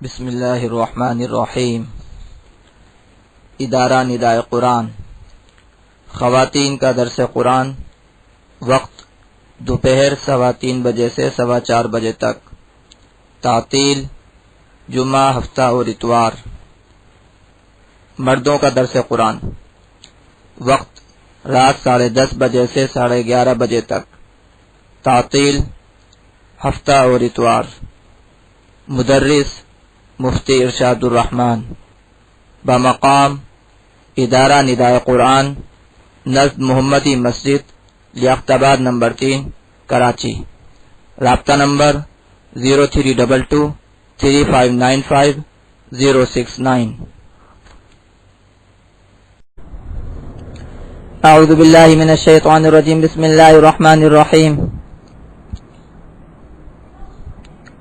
بسم اللہ الرحمن الرحیم۔ ادارہ ندائے قرآن، خواتین کا درس قرآن، وقت دوپہر 3:15 بجے سے 4:15 بجے تک، تعطیل جمعہ، ہفتہ اور اتوار۔ مردوں کا درس قرآن، وقت رات 10:30 بجے سے 11:30 بجے تک، تعطیل ہفتہ اور اتوار۔ مدرس مفتی ارشاد الرحمن، بمقام ادارہ ندائے قرآن، نزد محمدی مسجد، لیاقت نمبر 3، کراچی۔ رابطہ نمبر 0322359069۔ اعوذ باللہ من الشیطان الرجیم، بسم اللہ الرحمن الرحیم۔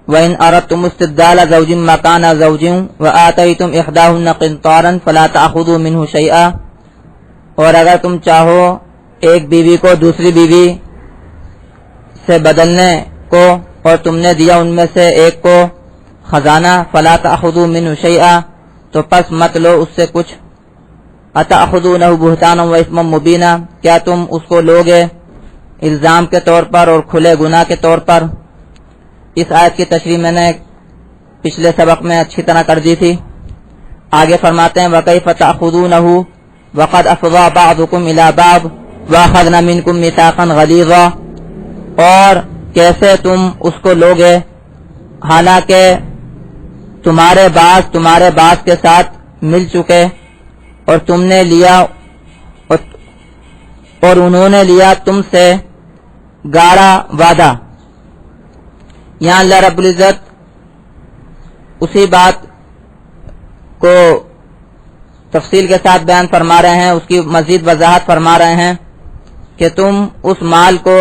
وَإِنْ أَرَدْتُمُ اسْتِبْدَالَ زَوْجٍ مَّكَانَ زَوْجٍ وَآتَيْتُمْ إِحْدَاهُنَّ قِنطَارًا فَلَا تَأْخُذُوا مِنْهُ شَيْئًا، اور اگر تم چاہو ایک بیوی کو دوسری بیوی سے بدلنے کو اور تم نے دیا ان میں سے ایک کو خزانہ، فَلَا تَأْخُذُوا مِنْهُ شَيْئًا، تو پس مت لو اس سے کچھ۔ أَتَأْخُذُونَهُ بُهْتَانًا وَإِثْمًا مُبِينًا، کیا تم اس کو لوگے الزام کے طور پر اور کھلے گناہ کے طور پر۔ اس آیت کی تشریح میں نے پچھلے سبق میں اچھی طرح کر دی تھی۔ آگے فرماتے ہیں وَكَيْفَ تَأْخُذُونَهُ وَقَدْ أَفْضَىٰ بَعْضُكُمْ إِلَىٰ بَعْضٍ وَأَخَذْنَ مِنكُم مِّيثَاقًا غَلِيظًا، اور کیسے تم اس کو لوگے حالانکہ تمہارے بعض کے ساتھ مل چکے، اور تم نے لیا اور انہوں نے لیا تم سے گاڑا وعدہ۔ یہاں اللہ رب العزت اسی بات کو تفصیل کے ساتھ بیان فرما رہے ہیں، اس کی مزید وضاحت فرما رہے ہیں کہ تم اس مال کو،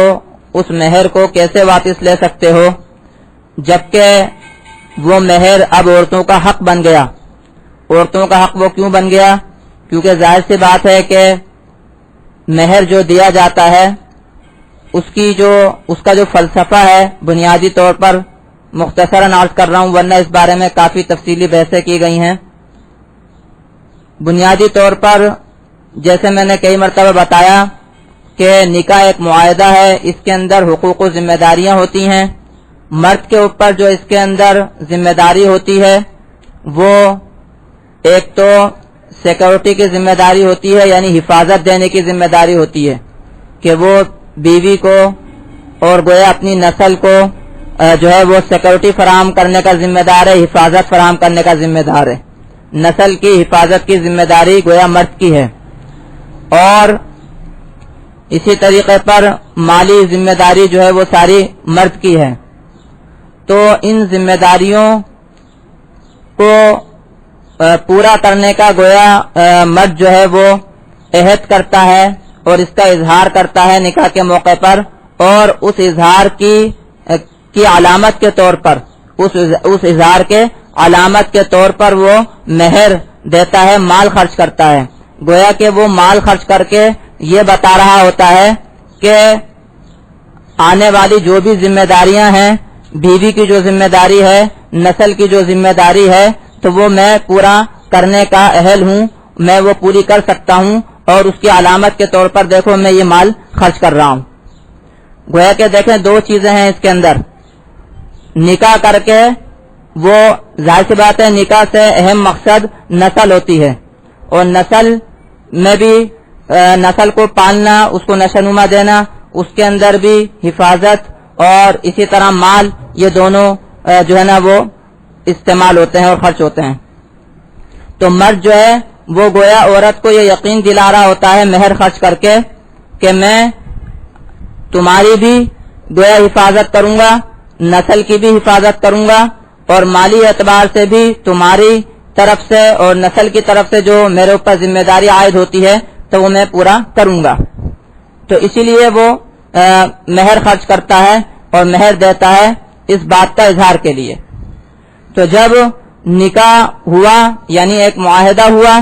اس مہر کو کیسے واپس لے سکتے ہو، جبکہ وہ مہر اب عورتوں کا حق بن گیا۔ عورتوں کا حق وہ کیوں بن گیا؟ کیونکہ ظاہر سی بات ہے کہ مہر جو دیا جاتا ہے اس کا جو فلسفہ ہے، بنیادی طور پر مختصراً عرض کر رہا ہوں ورنہ اس بارے میں کافی تفصیلی بحثیں کی گئی ہیں۔ بنیادی طور پر جیسے میں نے کئی مرتبہ بتایا کہ نکاح ایک معاہدہ ہے، اس کے اندر حقوق و ذمہ داریاں ہوتی ہیں۔ مرد کے اوپر جو اس کے اندر ذمہ داری ہوتی ہے وہ ایک تو سیکورٹی کی ذمہ داری ہوتی ہے، یعنی حفاظت دینے کی ذمہ داری ہوتی ہے کہ وہ بیوی کو اور گویا اپنی نسل کو جو ہے وہ سیکورٹی فراہم کرنے کا ذمہ دار ہے، حفاظت فراہم کرنے کا ذمہ دار ہے۔ نسل کی حفاظت کی ذمہ داری گویا مرد کی ہے، اور اسی طریقے پر مالی ذمہ داری جو ہے وہ ساری مرد کی ہے۔ تو ان ذمہ داریوں کو پورا کرنے کا گویا مرد جو ہے وہ عہد کرتا ہے اور اس کا اظہار کرتا ہے نکاح کے موقع پر، اور اس اظہار کی علامت کے طور پر، اس اظہار کے علامت کے طور پر وہ مہر دیتا ہے، مال خرچ کرتا ہے۔ گویا کہ وہ مال خرچ کر کے یہ بتا رہا ہوتا ہے کہ آنے والی جو بھی ذمہ داریاں ہیں، بیوی کی جو ذمہ داری ہے، نسل کی جو ذمہ داری ہے، تو وہ میں پورا کرنے کا اہل ہوں، میں وہ پوری کر سکتا ہوں، اور اس کی علامت کے طور پر دیکھو میں یہ مال خرچ کر رہا ہوں۔ گویا کہ دیکھیں دو چیزیں ہیں اس کے اندر۔ نکاح کر کے وہ ظاہر سی بات ہے نکاح سے اہم مقصد نسل ہوتی ہے، اور نسل میں بھی نسل کو پالنا، اس کو نشوونما دینا، اس کے اندر بھی حفاظت اور اسی طرح مال، یہ دونوں جو ہے نا وہ استعمال ہوتے ہیں اور خرچ ہوتے ہیں۔ تو مرد جو ہے وہ گویا عورت کو یہ یقین دلا رہا ہوتا ہے مہر خرچ کر کے کہ میں تمہاری بھی گویا حفاظت کروں گا، نسل کی بھی حفاظت کروں گا، اور مالی اعتبار سے بھی تمہاری طرف سے اور نسل کی طرف سے جو میرے اوپر ذمہ داری عائد ہوتی ہے تو وہ میں پورا کروں گا۔ تو اسی لیے وہ مہر خرچ کرتا ہے اور مہر دیتا ہے اس بات کا اظہار کے لیے۔ تو جب نکاح ہوا یعنی ایک معاہدہ ہوا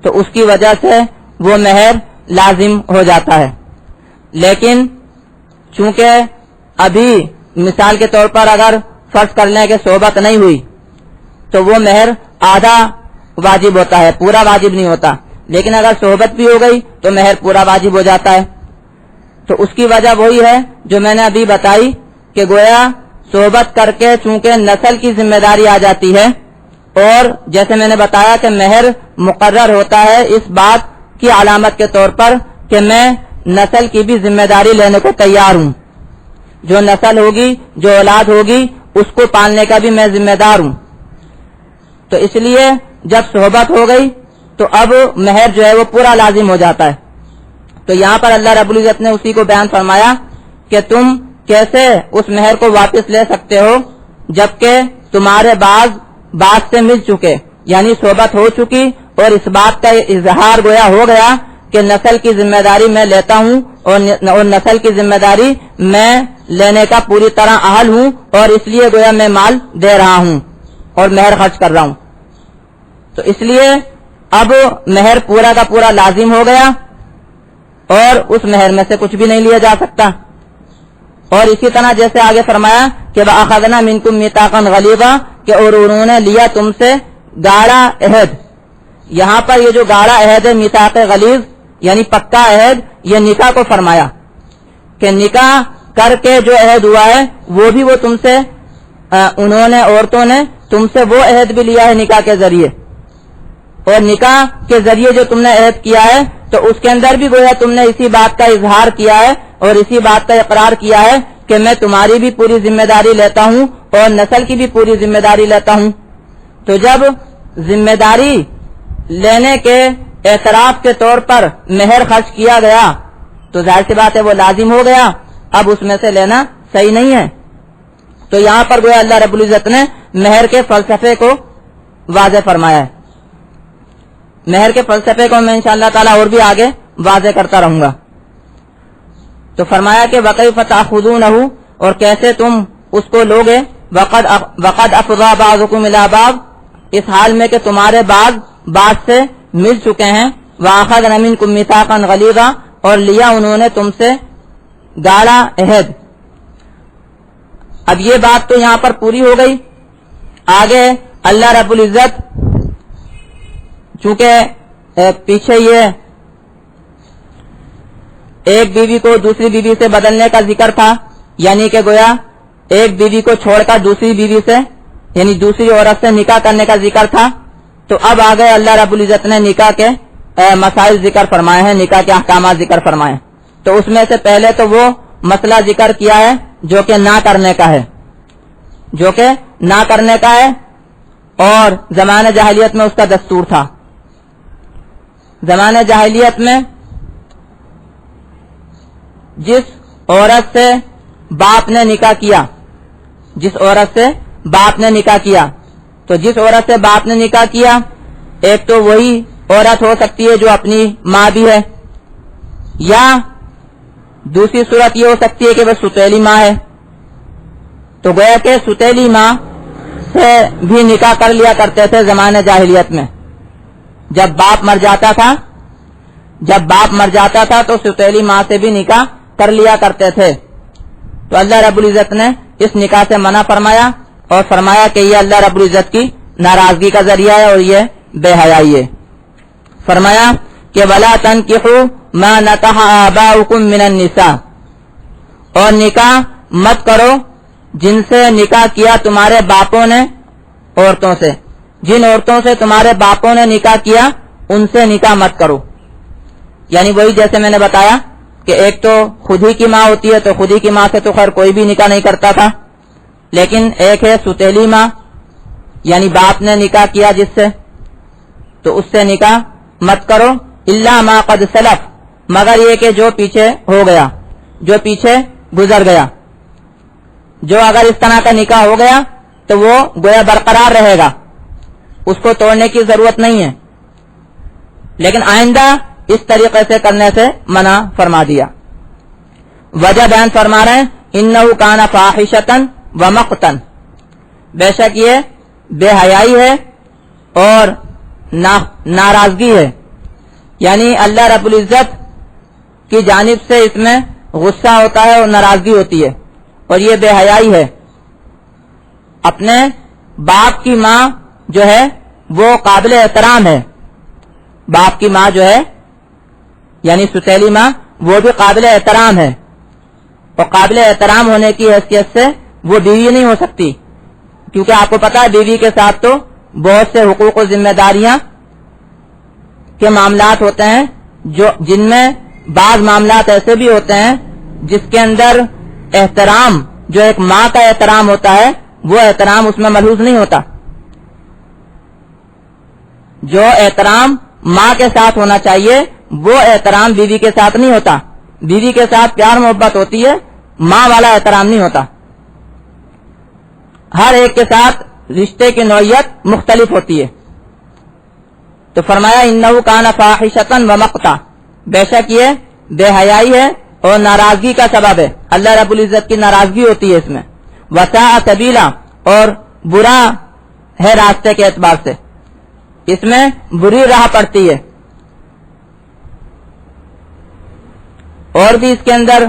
تو اس کی وجہ سے وہ مہر لازم ہو جاتا ہے، لیکن چونکہ ابھی مثال کے طور پر اگر فرض کر لیں کہ صحبت نہیں ہوئی تو تو وہ مہر آدھا واجب ہوتا ہے، پورا واجب نہیں ہوتا. لیکن اگر صحبت بھی ہو گئی تو مہر پورا واجب ہو جاتا ہے. تو اس کی وجہ وہی ہے جو میں نے ابھی بتائی کہ گویا صحبت کر کے چونکہ نسل کی ذمہ داری آ جاتی ہے، اور جیسے میں نے بتایا کہ مہر مقرر ہوتا ہے اس بات کی علامت کے طور پر کہ میں نسل کی بھی ذمہ داری لینے کو تیار ہوں. جو نسل ہوگی، جو اولاد ہوگی، اس کو پالنے کا بھی میں ذمہ دار ہوں. تو اس لیے جب صحبت ہو گئی تو اب مہر جو ہے وہ پورا لازم ہو جاتا ہے. تو یہاں پر اللہ رب العزت نے اسی کو بیان فرمایا کہ تم کیسے اس مہر کو واپس لے سکتے ہو جبکہ تمہارے بعض سے مل چکے، یعنی صحبت ہو چکی اور اس بات کا اظہار گویا ہو گیا کہ نسل کی ذمہ داری میں لیتا ہوں اور نسل کی ذمہ داری میں لینے کا پوری طرح اہل ہوں، اور اس لیے گویا میں مال دے رہا ہوں اور مہر خرچ کر رہا ہوں. تو اس لیے اب مہر پورا کا پورا لازم ہو گیا اور اس مہر میں سے کچھ بھی نہیں لیا جا سکتا. اور اسی طرح جیسے آگے فرمایا کہ وَأَخَذْنَا مِنْكُمْ مِيثَاقًا غَلِيظًا کہ اور انہوں نے لیا تم سے گاڑا عہد. یہاں پر یہ جو گاڑا عہد ہے میثاق غلیظ یعنی پکا عہد، یہ نکاح کو فرمایا کہ نکاح کر کے جو عہد ہوا ہے وہ بھی وہ تم سے انہوں نے عورتوں نے تم سے وہ عہد بھی لیا ہے نکاح کے ذریعے، اور نکاح کے ذریعے جو تم نے عہد کیا ہے تو اس کے اندر بھی گویا تم نے اسی بات کا اظہار کیا ہے اور اسی بات کا اقرار کیا ہے کہ میں تمہاری بھی پوری ذمہ داری لیتا ہوں اور نسل کی بھی پوری ذمہ داری لیتا ہوں. تو جب ذمہ داری لینے کے اعتراف کے طور پر مہر خرچ کیا گیا تو ظاہر سی بات ہے وہ لازم ہو گیا، اب اس میں سے لینا صحیح نہیں ہے. تو یہاں پر گویا اللہ رب العزت نے مہر کے فلسفے کو واضح فرمایا ہے. مہر کے فلسفے کو میں انشاءاللہ تعالیٰ اور بھی آگے واضح کرتا رہوں گا. تو فرمایا کہ وَكَيْفَ تَأْخُذُونَهُ اور کیسے تم اس کو لوگے وَقَدْ أَفْضَىٰ بَعْضُكُمْ إِلَىٰ بَعْضٍ اس حال میں کہ تمہارے بعض سے مل چکے ہیں. وَأَخَذْنَا مِنْكُمْ مِيثَاقًا غَلِيظًا اور لیا انہوں نے تم سے گاڑا عہد. اب یہ بات تو یہاں پر پوری ہو گئی. آگے اللہ رب العزت چونکہ پیچھے یہ ایک بیوی کو دوسری بیوی سے بدلنے کا ذکر تھا، یعنی کہ گویا ایک بیوی کو چھوڑ کر دوسری بیوی سے یعنی دوسری عورت سے نکاح کرنے کا ذکر تھا. تو اب آگے اللہ رب العزت نے نکاح کے مسائل ذکر فرمائے ہیں، نکاح کے احکامات ذکر فرمائے ہیں. تو اس میں سے پہلے تو وہ مسئلہ ذکر کیا ہے جو کہ نہ کرنے کا ہے، اور زمانہ جاہلیت میں اس کا دستور تھا. زمانہ جاہلیت میں جس عورت سے باپ نے نکاح کیا تو جس عورت سے باپ نے نکاح کیا ایک تو وہی عورت ہو سکتی ہے جو اپنی ماں بھی ہے، یا دوسری صورت یہ ہو سکتی ہے کہ وہ ستیلی ماں ہے. تو گویا کہ ستیلی ماں سے بھی نکاح کر لیا کرتے تھے زمانے جاہلیت میں. جب باپ مر جاتا تھا تو ستیلی ماں سے بھی نکاح کر لیا کرتے تھے. تو اللہ رب العزت نے اس نکاح سے منع فرمایا اور فرمایا کہ یہ اللہ رب العزت کی ناراضگی کا ذریعہ ہے اور یہ بے حیائی ہے. فرمایا کہ وَلَا تَنْكِحُوا مَا نَكَحَ آبَاؤُكُم مِّنَ النِّسَاءِ اور نکاح مت کرو جن سے نکاح کیا تمہارے باپوں نے عورتوں سے. جن عورتوں سے تمہارے باپوں نے نکاح کیا ان سے نکاح مت کرو. یعنی وہی جیسے میں نے بتایا کہ ایک تو خود ہی کی ماں ہوتی ہے تو خود ہی کی ماں سے تو خیر کوئی بھی نکاح نہیں کرتا تھا، لیکن ایک ہے ستیلی ماں یعنی باپ نے نکاح کیا جس سے، تو اس سے نکاح مت کرو. الا ما قد سلف مگر یہ کہ جو پیچھے ہو گیا، جو پیچھے گزر گیا. جو اگر اس طرح کا نکاح ہو گیا تو وہ گویا برقرار رہے گا، اس کو توڑنے کی ضرورت نہیں ہے، لیکن آئندہ اس طریقے سے کرنے سے منع فرما دیا. وجہ بیان فرما رہے ہیں انہو کان فاحشۃ ومقتا بے شک یہ بے حیائی ہے اور ناراضگی ہے. یعنی اللہ رب العزت کی جانب سے اس میں غصہ ہوتا ہے اور ناراضگی ہوتی ہے، اور یہ بے حیائی ہے. اپنے باپ کی ماں جو ہے وہ قابل احترام ہے. باپ کی ماں جو ہے یعنی سوتیلی ماں وہ بھی قابل احترام ہے, اور قابل احترام ہونے کی حیثیت سے وہ بیوی نہیں ہو سکتی, کیونکہ آپ کو پتا ہے بیوی کے ساتھ تو بہت سے حقوق و ذمہ داریاں کے معاملات ہوتے ہیں, جن میں بعض معاملات ایسے بھی ہوتے ہیں جس کے اندر احترام جو ایک ماں کا احترام ہوتا ہے وہ احترام اس میں ملحوظ نہیں ہوتا. جو احترام ماں کے ساتھ ہونا چاہیے وہ احترام بیوی کے ساتھ نہیں ہوتا. بیوی کے ساتھ پیار محبت ہوتی ہے, ماں والا احترام نہیں ہوتا. ہر ایک کے ساتھ رشتے کی نوعیت مختلف ہوتی ہے. تو فرمایا انہو کان فاحشۃ ومقتا, بے شک یہ بے حیائی ہے اور ناراضگی کا سبب ہے, اللہ رب العزت کی ناراضگی ہوتی ہے اس میں. وساء سبیلا, اور برا ہے راستے کے اعتبار سے, اس میں بری راہ پڑتی ہے. اور بھی اس کے اندر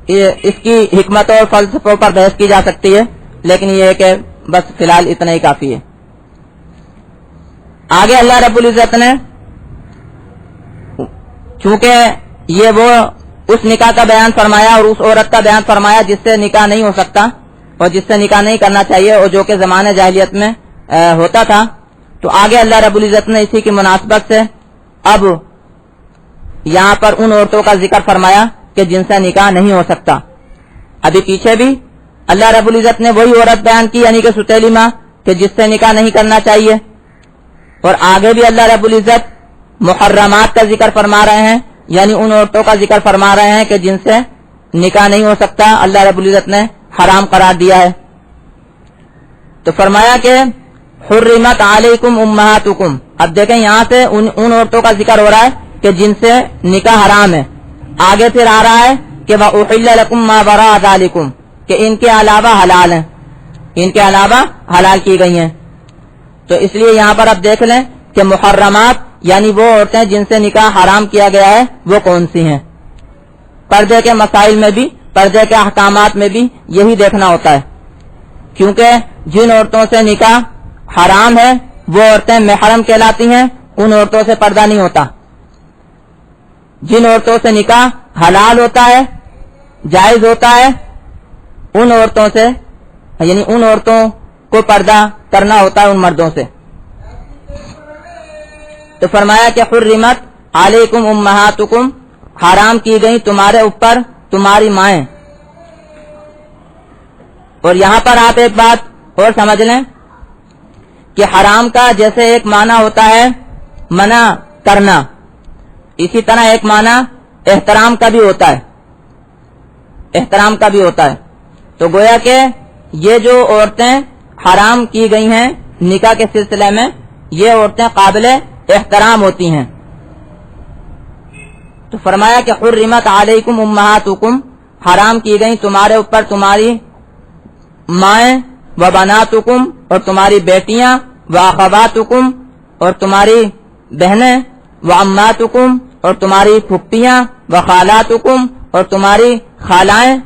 اس کی حکمت اور فلسفوں پر بحث کی جا سکتی ہے, لیکن یہ ہے کہ بس فی الحال اتنا ہی کافی ہے. آگے اللہ رب العزت نے چونکہ یہ وہ اس نکاح کا بیان فرمایا اور اس عورت کا بیان فرمایا جس سے نکاح نہیں ہو سکتا اور جس سے نکاح نہیں کرنا چاہیے اور جو کہ زمانے جاہلیت میں ہوتا تھا, تو آگے اللہ رب العزت نے اسی کی مناسبت سے اب یہاں پر ان عورتوں کا ذکر فرمایا کہ جن سے نکاح نہیں ہو سکتا. ابھی پیچھے بھی اللہ رب العزت نے وہی عورت بیان کی یعنی کہ سوتیلی ماں کہ جس سے نکاح نہیں کرنا چاہیے, اور آگے بھی اللہ رب العزت محرمات کا ذکر فرما رہے ہیں یعنی ان عورتوں کا ذکر فرما رہے ہیں کہ جن سے نکاح نہیں ہو سکتا, اللہ رب العزت نے حرام قرار دیا ہے. تو فرمایا کہ حرمت علیکم امہاتکم, اب دیکھیں یہاں سے ان عورتوں کا ذکر ہو رہا ہے کہ جن سے نکاح حرام ہے. آگے پھر آ رہا ہے کہ وَأُحِلَّ لَكُم مَّا وَرَاءَ ذَلِكُم, کہ ان کے علاوہ حلال ہیں, ان کے علاوہ حلال کی گئی ہیں. تو اس لیے یہاں پر اب دیکھ لیں کہ محرمات یعنی وہ عورتیں جن سے نکاح حرام کیا گیا ہے وہ کون سی ہیں. پردے کے مسائل میں بھی, پردے کے احکامات میں بھی یہی دیکھنا ہوتا ہے, کیونکہ جن عورتوں سے نکاح حرام ہے وہ عورتیں محرم کہلاتی ہیں, ان عورتوں سے پردہ نہیں ہوتا. جن عورتوں سے نکاح حلال ہوتا ہے, جائز ہوتا ہے, ان عورتوں سے یعنی ان عورتوں کو پردہ کرنا ہوتا ہے ان مردوں سے. تو فرمایا کہ حرمت علیکم امہاتکم, حرام کی گئی تمہارے اوپر تمہاری مائیں. اور یہاں پر آپ ایک بات اور سمجھ لیں کہ حرام کا جیسے ایک معنی ہوتا ہے منع کرنا, اسی طرح ایک معنی احترام کا بھی ہوتا ہے, احترام کا بھی ہوتا ہے. تو گویا کہ یہ جو عورتیں حرام کی گئی ہیں نکاح کے سلسلے میں, یہ عورتیں قابل احترام ہوتی ہیں. تو فرمایا کہ حرمت علیکم امہاتکم, حرام کی گئی تمہارے اوپر تمہاری مائیں, و بناتکم, اور تمہاری بیٹیاں, و اخواتکم, اور تمہاری بہنیں, و عماتکم, اور تمہاری پھپھیاں, و خالاتکم, اور تمہاری خالائیں,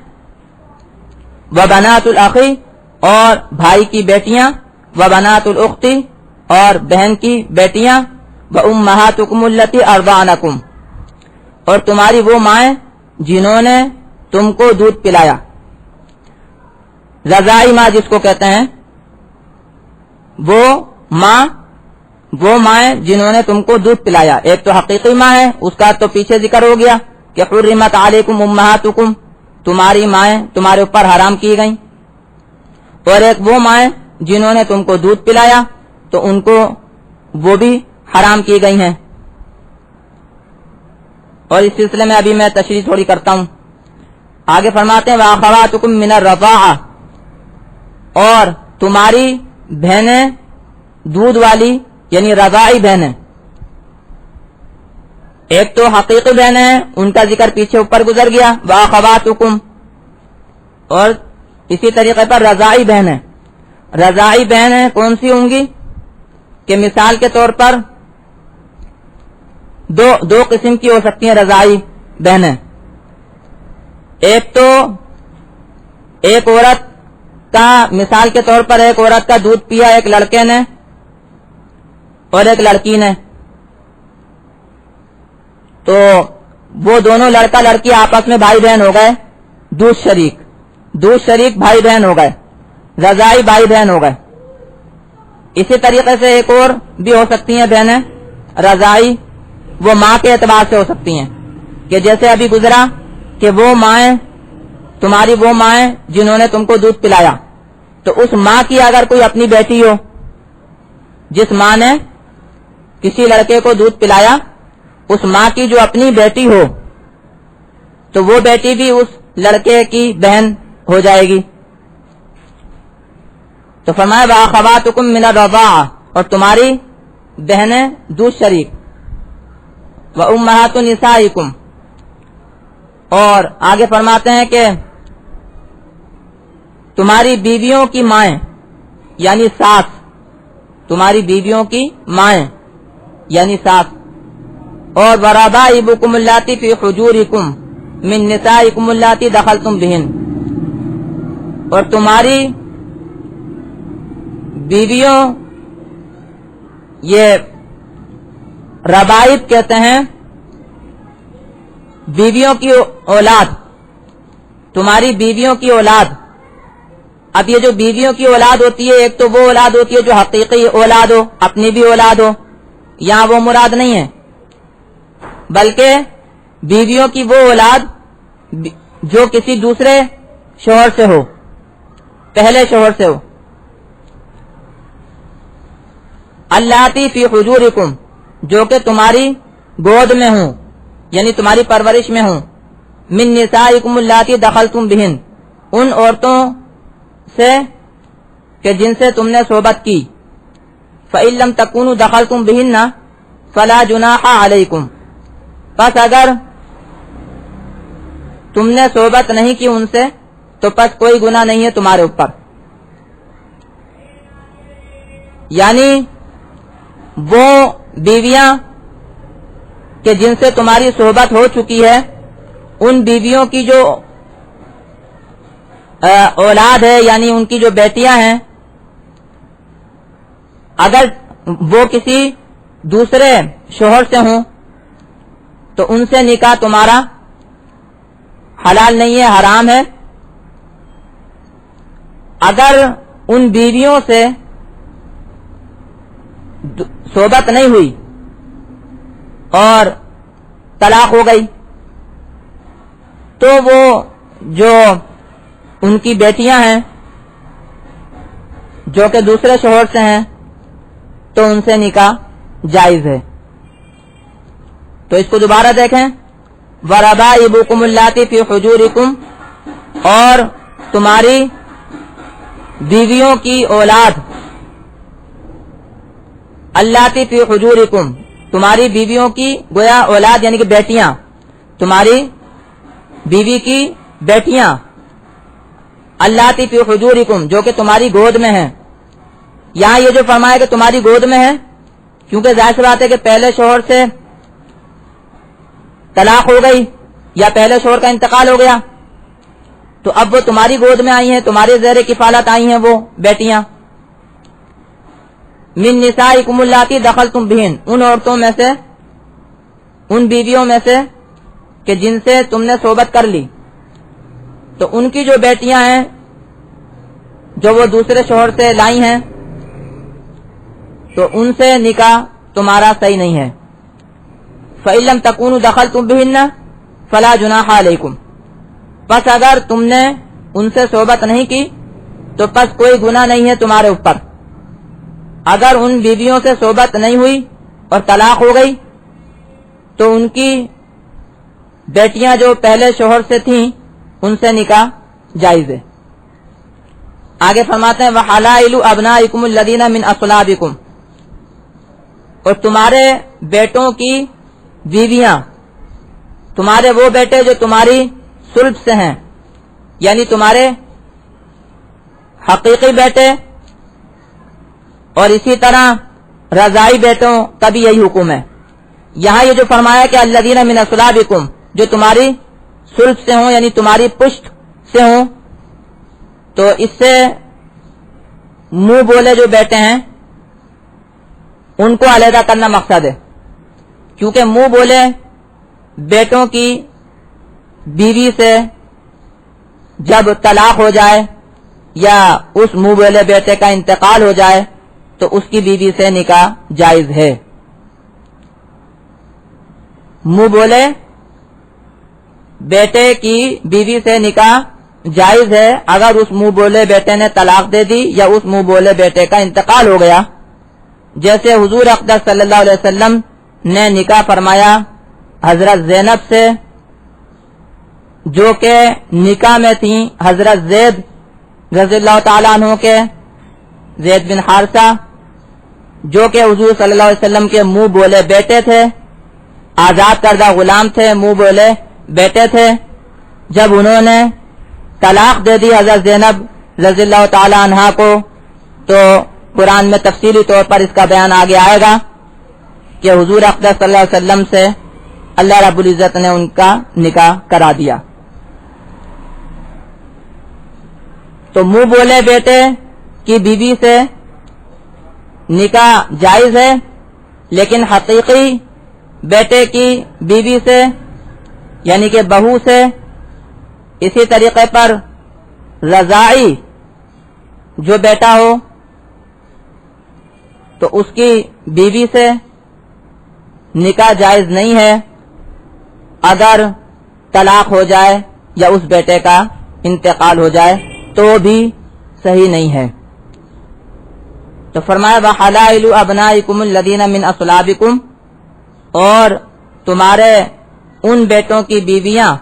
و بنات الاخی, اور بھائی کی بیٹیاں, و بنات الاختی, اور بہن کی بیٹیاں, و امہاتکم اللتی ارضعنکم, اور تمہاری وہ مائیں جنہوں نے تم کو دودھ پلایا. رضائی ماں جس کو کہتے ہیں, وہ مائیں جنہوں نے تم کو دودھ پلایا. ایک تو حقیقی ماں ہے, اس کا تو پیچھے ذکر ہو گیا کہ حرمت علیکم امہاتکم, تمہاری مائیں تمہارے اوپر حرام کی گئیں. اور ایک وہ مائیں جنہوں نے تم کو دودھ پلایا, تو ان کو وہ بھی حرام کی گئی ہیں. اور اس سلسلے میں ابھی میں تشریح تھوڑی کرتا ہوں. آگے فرماتے ہیں وَأَخَوَاتُكُم مِّنَ الرَّضَاعَةِ, اور تمہاری بہنیں دودھ والی یعنی رضاعی بہنیں. ایک تو حقیقی بہنیں ہیں, ان کا ذکر پیچھے اوپر گزر گیا, وَأَخَوَاتُكُم, اور اسی طریقے پر رضاعی بہنیں. رضاعی بہنیں کون سی ہوں گی کہ مثال کے طور پر دو قسم کی ہو سکتی ہیں رضاعی بہنیں. ایک تو ایک عورت کا مثال کے طور پر ایک عورت کا دودھ پیا ایک لڑکے نے, اور ایک لڑکی نے، تو وہ دونوں لڑکا لڑکی آپس میں بھائی بہن ہو گئے، دودھ شریک بھائی بہن ہو گئے، رضائی بھائی بہن ہو گئے۔ اسی طریقے سے ایک اور بھی ہو سکتی ہیں بہنیں رضائی، وہ ماں کے اعتبار سے ہو سکتی ہیں، کہ جیسے ابھی گزرا کہ وہ مائیں تمہاری وہ مائیں جنہوں نے تم کو دودھ پلایا، تو اس ماں کی اگر کوئی اپنی بیٹی ہو، جس ماں نے کسی لڑکے کو دودھ پلایا، اس ماں کی جو اپنی بیٹی ہو تو وہ بیٹی بھی اس لڑکے کی بہن ہو جائے گی۔ تو فرمایا وَأَخَوَاتُكُم مِّنَ الرَّضَاعَةِ، اور تمہاری بہنیں دودھ شریک، وَأُمَّهَاتُ نِسَائِكُمْ، اور آگے فرماتے ہیں کہ تمہاری بیویوں کی مائیں یعنی ساس، تمہاری بیویوں کی مائیں یعنی ساس، اور وَرَبَائِبُكُمُ اللَّاتِي فِي حُجُورِكُم مِّن نِّسَائِكُمُ اللَّاتِي دَخَلْتُم بِهِنَّ، اور تمہاری بیویوں، یہ ربائب کہتے ہیں بیویوں کی اولاد، تمہاری بیویوں کی اولاد۔ اب یہ جو بیویوں کی اولاد ہوتی ہے، ایک تو وہ اولاد ہوتی ہے جو حقیقی اولاد ہو، اپنی بھی اولاد ہو، یہاں وہ مراد نہیں ہے، بلکہ بیویوں کی وہ اولاد جو کسی دوسرے شوہر سے ہو، پہلے شوہر سے ہو۔ اللاتی فی حجورکم، جو کہ تمہاری گود میں ہوں یعنی تمہاری پرورش میں ہوں، من نسائکم اللاتی دخلتم بہن، ان عورتوں سے کہ جن سے تم نے صحبت کی، فإن لم تکونوا دخلتم بہن فلا جناح علیکم، پس اگر تم نے صحبت نہیں کی ان سے تو پس کوئی گناہ نہیں ہے تمہارے اوپر۔ یعنی وہ بیویاں کہ جن سے تمہاری صحبت ہو چکی ہے، ان بیویوں کی جو اولاد ہے یعنی ان کی جو بیٹیاں ہیں، اگر وہ کسی دوسرے شوہر سے ہوں تو ان سے نکاح تمہارا حلال نہیں ہے، حرام ہے۔ اگر ان بیویوں سے صحبت نہیں ہوئی اور طلاق ہو گئی تو وہ جو ان کی بیٹیاں ہیں جو کہ دوسرے شوہر سے ہیں تو ان سے نکاح جائز ہے۔ تو اس کو دوبارہ دیکھیں، وَرَبَائِبُكُمُ اللَّاتِي فِي حُجُورِكُمْ، اور تمہاری بیویوں کی اولاد، اللاتی فی حجورکم، تمہاری بیویوں کی گویا اولاد یعنی کہ بیٹیاں، تمہاری بیوی کی بیٹیاں، اللاتی فی حجورکم، جو کہ تمہاری گود میں ہیں۔ یہاں یہ جو فرمایا کہ تمہاری گود میں ہے، کیونکہ ظاہر سی بات ہے کہ پہلے شوہر سے طلاق ہو گئی یا پہلے شوہر کا انتقال ہو گیا، تو اب وہ تمہاری گود میں آئی ہیں، تمہارے زیر کفالت آئی ہیں وہ بیٹیاں۔ من نسائکم اللاتی دخلتم بہن، ان عورتوں میں سے، ان بیویوں میں سے کہ جن سے تم نے صحبت کر لی، تو ان کی جو بیٹیاں ہیں جو وہ دوسرے شوہر سے لائی ہیں تو ان سے نکاح تمہارا صحیح نہیں ہے۔ فإن لم تکونوا دخلتم بہن فلا جناح علیکم، پس اگر تم نے ان سے صحبت نہیں کی تو پس کوئی گناہ نہیں ہے تمہارے اوپر۔ اگر ان بیویوں سے صحبت نہیں ہوئی اور طلاق ہو گئی تو ان کی بیٹیاں جو پہلے شوہر سے تھیں ان سے نکاح جائز ہے۔ آگے فرماتے ہیں وَحَلَائِلُ أَبْنَائِكُمُ الَّذِينَ مِنْ أَصْلَابِكُمْ، اور تمہارے بیٹوں کی بیویاں، تمہارے وہ بیٹے جو تمہاری صلب سے ہیں، یعنی تمہارے حقیقی بیٹے، اور اسی طرح رضائی بیٹوں کا بھی یہی حکم ہے۔ یہاں یہ جو فرمایا کہ الذین من اصلابکم، جو تمہاری صلب سے ہوں یعنی تمہاری پشت سے ہوں، تو اس سے منہ بولے جو بیٹے ہیں ان کو علیحدہ کرنا مقصد ہے، کیونکہ منہ بولے بیٹوں کی بیوی سے جب طلاق ہو جائے یا اس منہ بولے بیٹے کا انتقال ہو جائے تو اس کی بیوی سے نکاح جائز ہے۔ منہ بولے بیٹے کی بیوی سے نکاح جائز ہے اگر اس منہ بولے بیٹے نے طلاق دے دی یا اس منہ بولے بیٹے کا انتقال ہو گیا، جیسے حضور اقدس صلی اللہ علیہ وسلم نے نکاح فرمایا حضرت زینب سے، جو کہ نکاح میں تھیں حضرت زید رضی اللہ تعالیٰ عنہ کے، زید بن حارثہ، جو کہ حضور صلی اللہ علیہ وسلم کے منہ بولے بیٹے تھے، آزاد کردہ غلام تھے، منہ بولے بیٹے تھے۔ جب انہوں نے طلاق دے دی حضرت زینب رضی اللہ تعالیٰ عنہ کو، تو قرآن میں تفصیلی طور پر اس کا بیان آگے آئے گا کہ حضور اقدس صلی اللہ علیہ وسلم سے اللہ رب العزت نے ان کا نکاح کرا دیا۔ تو منہ بولے بیٹے کی بیوی سے نکاح جائز ہے، لیکن حقیقی بیٹے کی بیوی سے یعنی کہ بہو سے، اسی طریقے پر رضاعی جو بیٹا ہو تو اس کی بیوی سے نکاح جائز نہیں ہے اگر طلاق ہو جائے یا اس بیٹے کا انتقال ہو جائے تو بھی صحیح نہیں ہے۔ تو فرمایا وَحَلَائِلُ أَبْنَائِكُمُ الَّذِينَ مِنْ أَصْلَابِكُمْ، اور تمہارے ان بیٹوں کی بیویاں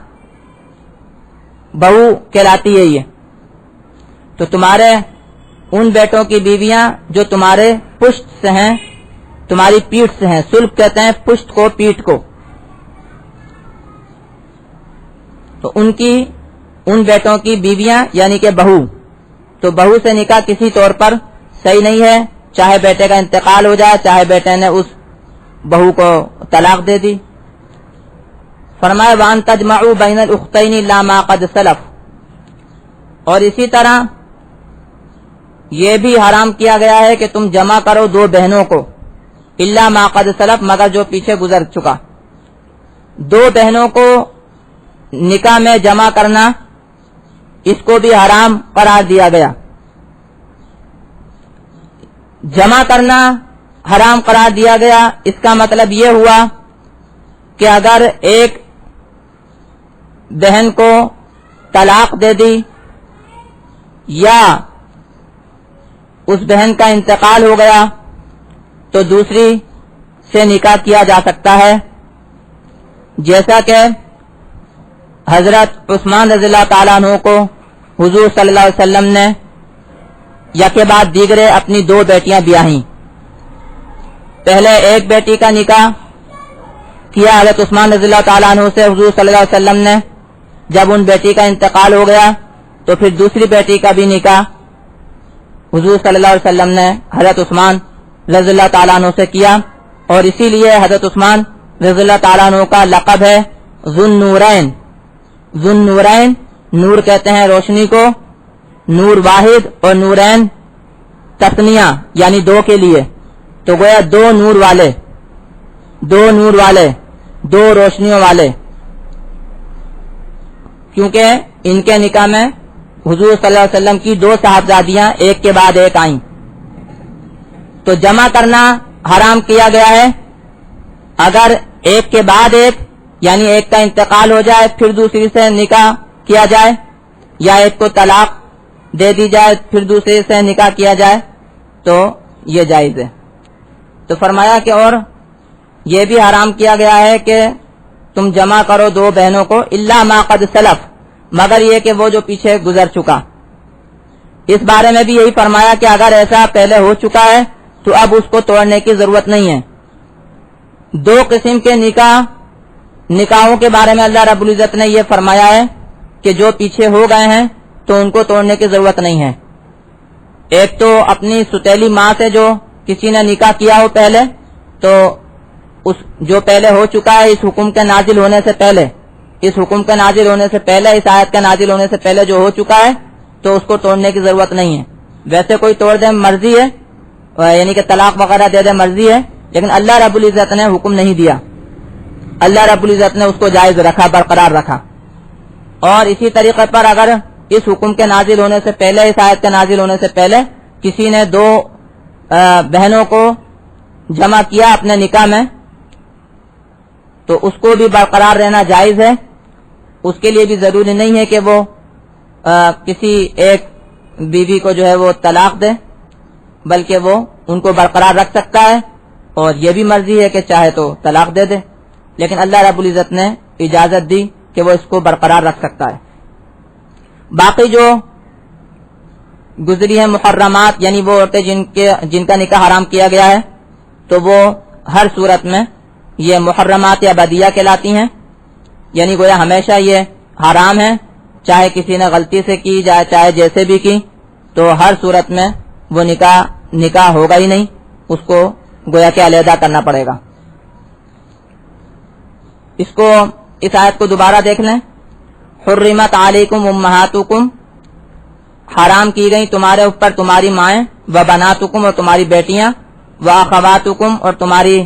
بہو کہلاتی ہے یہ، تو تمہارے ان بیٹوں کی بیویاں جو تمہارے پشت سے ہیں، تمہاری پیٹھ سے ہیں، سلب کہتے ہیں پشت کو، پیٹھ کو، تو ان بیٹوں کی بیویاں یعنی کہ بہو، تو بہو سے نکاح کسی طور پر صحیح نہیں ہے، چاہے بیٹے کا انتقال ہو جائے، چاہے بیٹے نے اس بہو کو طلاق دے دی۔ فرمایا وَأَن تَجْمَعُوا بَيْنَ الْأُخْتَيْنِ إِلَّا مَا قَدْ سَلَفَ، اور اسی طرح یہ بھی حرام کیا گیا ہے کہ تم جمع کرو دو بہنوں کو، إِلَّا مَا قَدْ سَلَفَ، مگر جو پیچھے گزر چکا۔ دو بہنوں کو نکاح میں جمع کرنا اس کو بھی حرام قرار دیا گیا۔ جمع کرنا حرام قرار دیا گیا، اس کا مطلب یہ ہوا کہ اگر ایک بہن کو طلاق دے دی یا اس بہن کا انتقال ہو گیا تو دوسری سے نکاح کیا جا سکتا ہے، جیسا کہ حضرت عثمان رضی اللہ تعالیٰ عنہ کو حضور صلی اللہ علیہ وسلم نے یکے بعد دیگرے اپنی دو بیٹیاں بیاہیں۔ پہلے ایک بیٹی کا نکاح کیا حضرت عثمان رضی اللہ تعالیٰ عنہ سے حضور صلی اللہ علیہ وسلم نے، جب ان بیٹی کا انتقال ہو گیا تو پھر دوسری بیٹی کا بھی نکاح حضور صلی اللہ علیہ وسلم نے حضرت عثمان رضی اللہ تعالیٰ عنہ سے کیا، اور اسی لیے حضرت عثمان رضی اللہ تعالیٰ عنہ کا لقب ہے ذو النورین۔ ذو النورین، نور کہتے ہیں روشنی کو، نور واحد اور نورین تثنیہ یعنی دو کے لیے، تو گویا دو نور والے، دو نور والے، دو روشنیوں والے، کیونکہ ان کے نکاح میں حضور صلی اللہ علیہ وسلم کی دو صاحبزادیاں ایک کے بعد ایک آئیں، تو جمع کرنا حرام کیا گیا ہے۔ اگر ایک کے بعد ایک یعنی ایک کا انتقال ہو جائے پھر دوسری سے نکاح کیا جائے، یا ایک کو طلاق دے دی جائے پھر دوسرے سے نکاح کیا جائے تو یہ جائز ہے۔ تو فرمایا کہ اور یہ بھی حرام کیا گیا ہے کہ تم جمع کرو دو بہنوں کو الا ما قد سلف، مگر یہ کہ وہ جو پیچھے گزر چکا۔ اس بارے میں بھی یہی فرمایا کہ اگر ایسا پہلے ہو چکا ہے تو اب اس کو توڑنے کی ضرورت نہیں ہے۔ دو قسم کے نکاحوں کے بارے میں اللہ رب العزت نے یہ فرمایا ہے کہ جو پیچھے ہو گئے ہیں تو ان کو توڑنے کی ضرورت نہیں ہے۔ ایک تو اپنی ستیلی ماں سے جو کسی نے نکاح کیا ہو پہلے، تو اس جو پہلے ہو چکا ہے اس حکم کے نازل ہونے سے پہلے، اس حکم کے نازل ہونے سے پہلے، اس آیت کے نازل ہونے سے پہلے جو ہو چکا ہے تو اس کو توڑنے کی ضرورت نہیں ہے۔ ویسے کوئی توڑ دے مرضی ہے، یعنی کہ طلاق وغیرہ دے دے مرضی ہے، لیکن اللہ رب العزت نے حکم نہیں دیا، اللہ رب العزت نے اس کو جائز رکھا، برقرار رکھا۔ اور اسی طریقے پر اگر اس حکم کے نازل ہونے سے پہلے، اس آیت کے نازل ہونے سے پہلے کسی نے دو بہنوں کو جمع کیا اپنے نکاح میں، تو اس کو بھی برقرار رہنا جائز ہے۔ اس کے لیے بھی ضروری نہیں ہے کہ وہ کسی ایک بیوی کو جو ہے وہ طلاق دے، بلکہ وہ ان کو برقرار رکھ سکتا ہے، اور یہ بھی مرضی ہے کہ چاہے تو طلاق دے دے، لیکن اللہ رب العزت نے اجازت دی کہ وہ اس کو برقرار رکھ سکتا ہے۔ باقی جو گزری ہیں محرمات، یعنی وہ عورتیں جن کا نکاح حرام کیا گیا ہے، تو وہ ہر صورت میں یہ محرمات یا بدیہ کہلاتی ہیں، یعنی گویا ہمیشہ یہ حرام ہے، چاہے کسی نے غلطی سے کی جائے، چاہے جیسے بھی کی، تو ہر صورت میں وہ نکاح ہوگا ہی نہیں، اس کو گویا کہ علیحدہ کرنا پڑے گا۔ اس آیت کو دوبارہ دیکھ لیں۔ حرمت علیکم امہاتکم، حرام کی گئی تمہارے اوپر تمہاری مائیں، و بناتکم اور تمہاری بیٹیاں، و اخواتکم اور تمہاری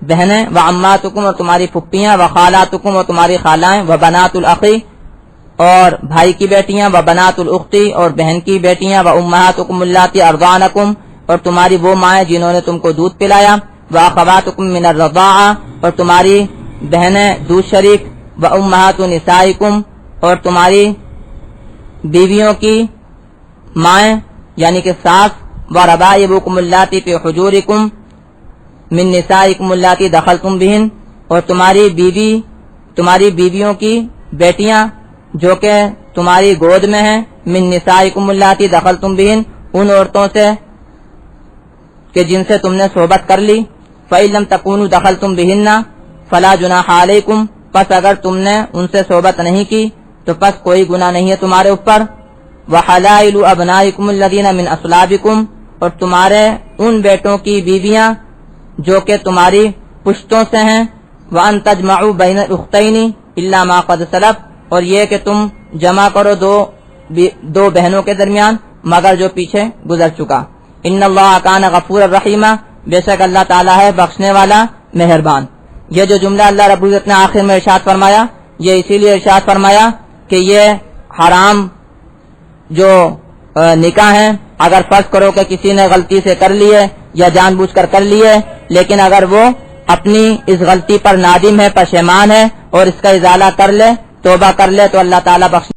بہنیں، و عماتکم اور تمہاری پھپھیاں، و خالاتکم اور تمہاری خالائیں، و بنات الاخی اور بھائی کی بیٹیاں، و بنات الاختی اور بہن کی بیٹیاں، و امہاتکم اللاتی ارضعنکم اور تمہاری وہ مائیں جنہوں نے تم کو دودھ پلایا، و اخواتکم من الرضاعہ اور تمہاری بہنیں دودھ شریک، و امہات نسائکم اور تمہاری بیویوں کی مائیں یعنی کہ ساس، و ربائبکم اللاتی فی حجورکم من نسائکم اللاتی دخلتم بہن اور تمہاری بیویوں کی بیٹیاں جو کہ تمہاری گود میں ہیں، من نسائکم اللاتی دخلتم بہن ان عورتوں سے کہ جن سے تم نے صحبت کر لی، فإن لم تکونوا دخلتم بہن فلا جناح علیکم پس اگر تم نے ان سے صحبت نہیں کی تو پس کوئی گناہ نہیں ہے تمہارے اوپر، وحلائل ابنائکم الذین من اصلابکم اور تمہارے ان بیٹوں کی بیویاں جو کہ تمہاری پشتوں سے ہیں، وان تجمعوا بین الاختین الا ما قد سلف اور یہ کہ تم جمع کرو دو بہنوں کے درمیان مگر جو پیچھے گزر چکا، ان اللہ کان غفور الرحیم بے شک اللہ تعالیٰ ہے بخشنے والا مہربان۔ یہ جو جملہ اللہ رب العزت نے آخر میں ارشاد فرمایا، یہ اسی لیے ارشاد فرمایا کہ یہ حرام جو نکاح ہیں اگر فرض کرو کہ کسی نے غلطی سے کر لی ہے یا جان بوجھ کر لی ہے، لیکن اگر وہ اپنی اس غلطی پر نادم ہے، پشیمان ہے اور اس کا ازالہ کر لے، توبہ کر لے، تو اللہ تعالیٰ بخش